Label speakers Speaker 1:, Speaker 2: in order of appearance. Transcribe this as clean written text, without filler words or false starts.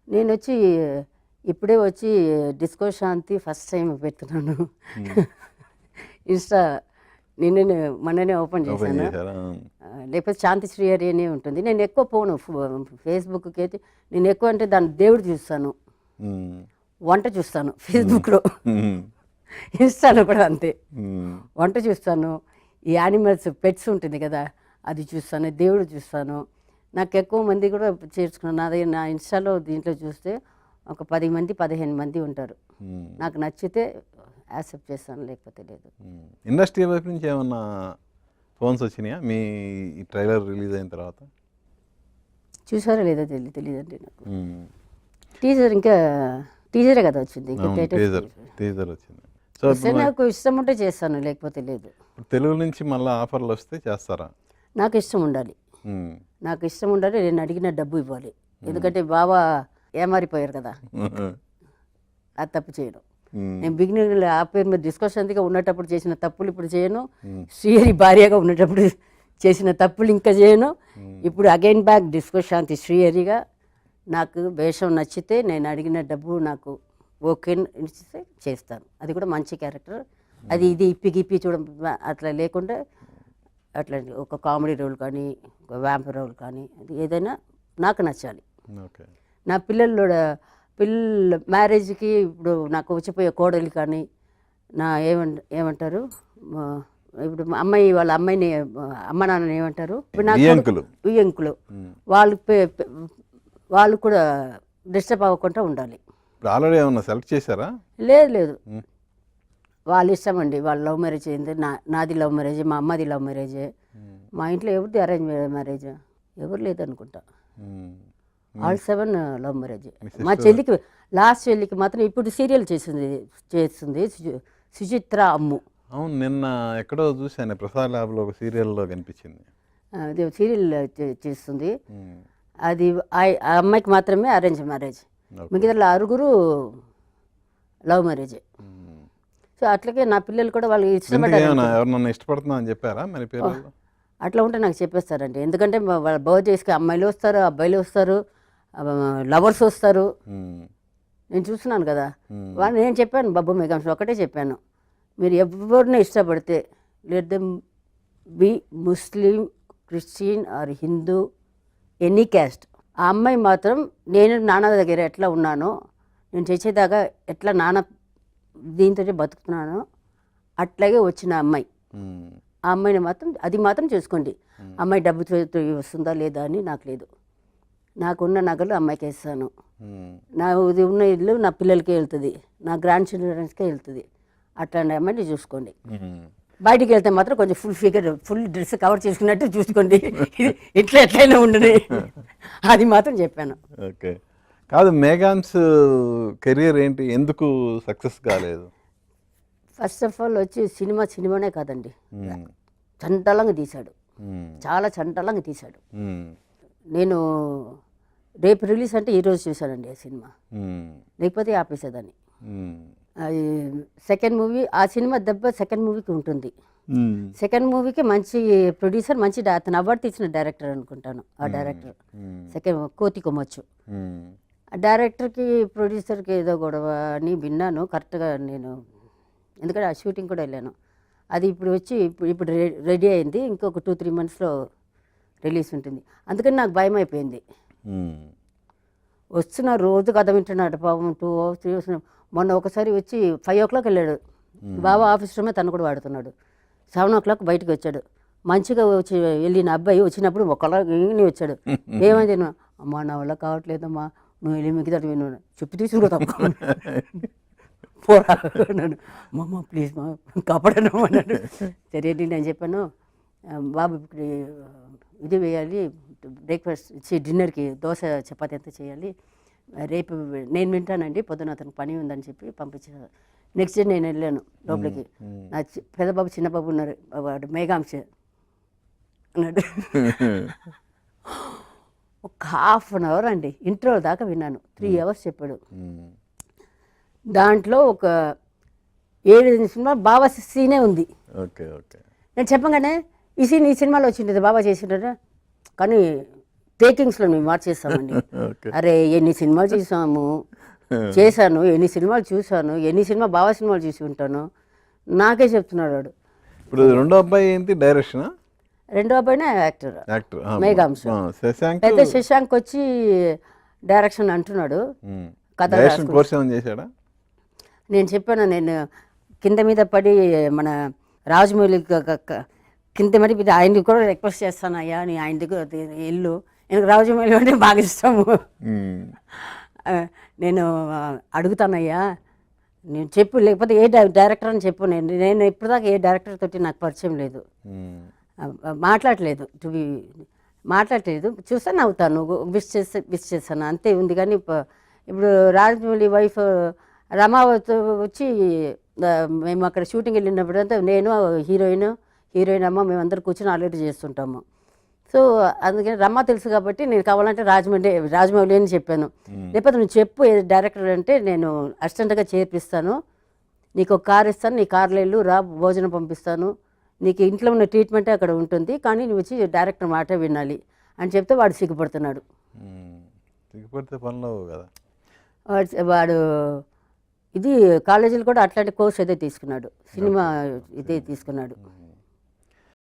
Speaker 1: నేనొచ్చి ఇప్పుడే వచ్చి డిస్కో శాంతి first time పెడుతున్నాను. ఇన్‌స్టా నిన్ననే మొన్ననే ఓపెన్
Speaker 2: ఓపెన్
Speaker 1: చేశాను.
Speaker 2: చేశారా?
Speaker 1: లేకపోతే శాంతి శ్రీహరి అని ఉంటుంది. నేను ఎక్కువ పోను ఫేస్‌బుక్‌కి అయితే. నేను ఎక్కువ అంటే దాని దేవుడు చూస్తాను.
Speaker 2: హ్మ్.
Speaker 1: వంట చూస్తాను ఫేస్‌బుక్‌లో.
Speaker 2: హ్మ్.
Speaker 1: ఇన్‌స్టాలో కూడా అంతే.
Speaker 2: హ్మ్.
Speaker 1: వంట చూస్తాను. ఈ యానిమల్స్ పెట్స్ ఉంటుంది కదా! అది చూస్తాను. దేవుడు చూస్తాను. నాకు ఎక్కువ మంది కూడా చేర్చుకున్నాను. నా ఇన్‌స్టాలో దీంట్లో చూస్తే ఒక 10 మంది, 15 మంది ఉంటారు.
Speaker 2: హ్మ్.
Speaker 1: నాకు నచ్చితే యాక్సెప్ట్ చేస్తాను. లేకపోతే లేదు.
Speaker 2: హ్మ్. ఇండస్ట్రీ వైపు నుంచి ఏమన్నా ఫోన్స్ వచ్చినాయా మీ ఈ ట్రైలర్ రిలీజ్ అయిన తర్వాత?
Speaker 1: చూసారో లేదో తెలీదండి నాకు.
Speaker 2: హ్మ్.
Speaker 1: టీజరే కదా వచ్చింది. ఇంకా
Speaker 2: అవును.
Speaker 1: టైటిల్స్
Speaker 2: టీజర్ వచ్చింది. సో
Speaker 1: వస్తే నాకు ఇష్టం ఉంటే చేస్తాను. లేకపోతే లేదు.
Speaker 2: ఇప్పుడు తెలుగు నుంచి మళ్ళీ ఆఫర్లు వస్తే చేస్తారా?
Speaker 1: నాకు ఇష్టం ఉండాలి.
Speaker 2: హ్మ్.
Speaker 1: నాకు ఇష్టం ఉండాలి. నేను అడిగిన డబ్బు ఇవ్వాలి. ఎందుకంటే బావ ఏమారిపోయారు కదా! అది తప్పు చేయను.
Speaker 2: హ్మ్.
Speaker 1: నేను బిగినింగ్‌లో ఆ పేరు మీద డిస్కషన్‌గా ఉన్నప్పుడు చేసిన తప్పులు ఇప్పుడు చేయను. శ్రీహరి భార్యగా ఉన్నప్పుడు చేసిన తప్పులు ఇంకా చేయను. ఇప్పుడు అగైన్ బ్యాక్ డిస్కో శాంతి శ్రీహరిగా నాకు వేషం నచ్చితే నేను అడిగిన డబ్బు నాకు ఓకే ఇస్తే చేస్తాను. అది కూడా మంచి క్యారెక్టర్. అది ఇది ఇప్పి గిప్పి అట్లా లేకుండా అట్లా ఒక కామెడీ రోల్ కానీ ఒక వ్యాంప్ రోల్ కానీ అది ఏదైనా నాకు నచ్చాలి.
Speaker 2: ఓకే.
Speaker 1: నా పిల్లల మ్యారేజ్కి ఇప్పుడు నాకు వచ్చిపోయే కోడలు కానీ నా ఏమంటారు ఇప్పుడు మా అమ్మాయి వాళ్ళ అమ్మాయిని అమ్మ నాన్నని ఏమంటారు ఇప్పుడు నాకు వియ్యంకులు వాళ్ళు వాళ్ళు కూడా డిస్టర్బ్ అవ్వకుండా ఉండాలి.
Speaker 2: ఇప్పుడు ఆల్రెడీ ఏమన్నా సెలెక్ట్ చేశారా?
Speaker 1: లేదు వాళ్ళ ఇష్టం అండి. వాళ్ళ లవ్ మ్యారేజ్ అయింది. నాది లవ్ మ్యారేజ్, మా అమ్మది లవ్ మ్యారేజే. మా ఇంట్లో ఎవరిది అరేంజ్ మ్యారేజ్ ఎవరు లేదనుకుంటా. All 7 love marriage. మా చెల్లికి లాస్ట్ చెల్లికి మాత్రం ఇప్పుడు సీరియల్ చేస్తుంది సుచిత్ర అమ్ము.
Speaker 2: అవును, నిన్న ఎక్కడో చూశాను ప్రసాద్ ల్యాబ్లో ఒక సీరియల్లో కనిపించింది.
Speaker 1: అది సీరియల్ చేస్తుంది. అది ఆ అమ్మాయికి మాత్రమే అరేంజ్ మ్యారేజ్. మిగతా 6 లవ్ మ్యారేజే. సో అట్లాగే నా పిల్లలు కూడా వాళ్ళు
Speaker 2: ఎవరన్నా ఇష్టపడుతున్నా అని చెప్పారా మరి పిల్లలు?
Speaker 1: అట్లా ఉంటే నాకు చెప్పేస్తారండి. ఎందుకంటే వాళ్ళ బర్త్డేస్కి అమ్మాయిలు వస్తారు, అబ్బాయిలు వస్తారు, లవర్స్ వస్తారు. నేను చూస్తున్నాను కదా. వాళ్ళు నేను చెప్పాను బాబు మేఘాంశ్ ఒకటే చెప్పాను, మీరు ఎవరిని ఇష్టపడితే let them be Muslim, Christian or Hindu, any caste. ఆ అమ్మాయి మాత్రం నేను నాన్న దగ్గర ఎట్లా ఉన్నానో, నేను చేసేదాకా ఎట్లా నాన్న దీంతో బతుకుతున్నానో అట్లాగే వచ్చిన అమ్మాయి. ఆ అమ్మాయిని మాత్రం అది మాత్రం చూసుకోండి. అమ్మాయి డబ్బుతో వస్తుందా లేదా అని నాకు లేదు. నాకున్న నగలు అమ్మాయికి వేస్తాను. నా ఉన్న ఇల్లు నా పిల్లలకే వెళ్తుంది, నా గ్రాండ్ చిల్డ్రన్స్కే వెళ్తుంది. అట్లాంటి అమ్మాయిని చూసుకోండి. బయటికి వెళ్తే మాత్రం కొంచెం ఫుల్ డ్రెస్ కవర్ చేసుకున్నట్టు చూసుకోండి. ఎట్లయినా ఉండని అది మాత్రం చెప్పాను.
Speaker 2: ఓకే. కాదు, మేఘాన్స్ కెరీర్ ఏంటి, ఎందుకు సక్సెస్ కాలేదు?
Speaker 1: ఫస్ట్ ఆఫ్ ఆల్ వచ్చి సినిమానే కాదండి, చంటలంగా తీశాడు. చాలా చంటలంగా తీశాడు. నేను రేపు రిలీజ్ అంటే ఈరోజు చూశానండి ఆ సినిమా, లేకపోతే ఆపేసేదాన్ని. అది సెకండ్ మూవీ, ఆ సినిమా దెబ్బ సెకండ్ మూవీకి ఉంటుంది. సెకండ్ మూవీకి మంచి ప్రొడ్యూసర్, మంచి అతను అవార్డు ఇచ్చిన డైరెక్టర్ అనుకుంటాను. ఆ డైరెక్టర్ సెకండ్ కోతి కొమ్మచ్చు. ఆ డైరెక్టర్కి ప్రొడ్యూసర్కి ఏదో గొడవ అని విన్నాను కరెక్ట్గా నేను, ఎందుకంటే ఆ షూటింగ్ కూడా వెళ్ళాను. అది ఇప్పుడు వచ్చి ఇప్పుడు రెడీ అయింది. ఇంకొక 2-3 monthsలో రిలీజ్ ఉంటుంది. అందుకని నాకు భయం అయిపోయింది. వస్తున్న రోజు కథ వింటున్నాడు పాపం. 2 hours 3 hours. మొన్న ఒకసారి వచ్చి 5 o'clock వెళ్ళాడు. బాబా ఆఫీస్ రూమే తను కూడా వాడుతున్నాడు. 7 o'clock బయటకు వచ్చాడు. మంచిగా వచ్చి వెళ్ళిన అబ్బాయి వచ్చినప్పుడు ఒకలాగా వచ్చాడు. ఏమైంది? అమ్మా నా వల్ల కావట్లేదమ్మా, నువ్వు వెళ్ళి మిగతా చెప్పి తీసుకుంటా పోరా అన్నాడు. మా ప్లీజ్ మా కాపాడను అన్నాడు. సరే నేను చెప్పాను, బాబు ఇప్పుడు ఇది వేయాలి, బ్రేక్ఫాస్ట్ డిన్నర్కి దోశ చపాతి అంతా చేయాలి, రేపు నేను వింటానండి, పొద్దున అతనికి పని ఉందని చెప్పి పంపించాను. నెక్స్ట్ డే నేను వెళ్ళాను లోపలికి. నా పెద్దబాబు చిన్నబాబు ఉన్నారు, వాడు మేఘాంశ అన్నాడు. ఒక 1/2 hour అండి, ఇంట్రో దాకా విన్నాను. 3 hours చెప్పాడు. దాంట్లో ఒక 7 సినిమా బాబా సీనే ఉంది. నేను చెప్పగానే ఈ సినిమాలో వచ్చిండేది బాబా చేసిండే, కానీ టేకింగ్స్లో మేము మార్చేస్తామండి.
Speaker 2: ఓకే.
Speaker 1: అరే ఎన్ని సినిమాలు చేశాను, ఎన్ని సినిమాలు చూశాను, ఎన్ని బావ సినిమాలు చూసి ఉంటాను, నాకే చెప్తున్నాడు వాడు.
Speaker 2: ఇప్పుడు రెండో అబ్బాయి ఏంటి, డైరెక్షనా?
Speaker 1: రెండో అబ్బాయినే యాక్టర్,
Speaker 2: యాక్టర్
Speaker 1: మేఘాంశ.
Speaker 2: శశాంక్
Speaker 1: పెద్ద శశాంక్ వచ్చి డైరెక్షన్ అంటున్నాడు, కథ
Speaker 2: డైరెక్షన్ కోర్స్ ఏమైనా చేశాడా?
Speaker 1: నేను చెప్పాను, నేను కింద మీద పడి మన రాజమౌళి కింద మరి ఆయనకి కూడా రిక్వెస్ట్ చేస్తాను, అయ్యా నీ ఆయన దగ్గర ఇల్లు, எனக்கு రాజమౌళి అంటే బాగా ఇష్టము, నేను అడుగుతానయ్యా, నేను చెప్పు, లేకపోతే ఏ డైరెక్టర్ అని చెప్పు. నేను ఇప్పటిదాకా ఏ డైరెక్టర్ తోటి నాకు పరిచయం లేదు, మాట్లాడలేదు, చూస్తే నవ్వుతాను, విష్ చేస్తాను అంతే ఉంది. కానీ ఇప్పుడు రాజమౌళి వైఫ్ రమావతి వచ్చి మేము అక్కడ షూటింగ్ వెళ్ళినప్పుడు అంతా నేను హీరోయిన్ అమ్మ మేమందరం కూర్చొని ఆల్రెడీ చేస్తుంటాము. సో అందుకని రమ్మ తెలుసు కాబట్టి నేను కావాలంటే రాజమౌళి అని చెప్పాను. లేకపోతే నువ్వు చెప్పు డైరెక్టర్ అంటే నేను అసిస్టెంట్గా చేర్పిస్తాను, నీకు ఒక కార్ ఇస్తాను, నీ కార్లో వెళ్ళు రా, భోజనం పంపిస్తాను, నీకు ఇంట్లో ఉన్న ట్రీట్మెంటే అక్కడ ఉంటుంది, కానీ నువ్వు వచ్చి డైరెక్టర్ మాట వినాలి అని చెప్తే వాడు సిగ్గుపడుతున్నాడు.
Speaker 2: సిగ్గుపడితే పనిలో కదా
Speaker 1: వాడు ఇది కాలేజీలో కూడా అట్లాంటి కోర్స్ ఇదే తీసుకున్నాడు, సినిమా ఇదే తీసుకున్నాడు.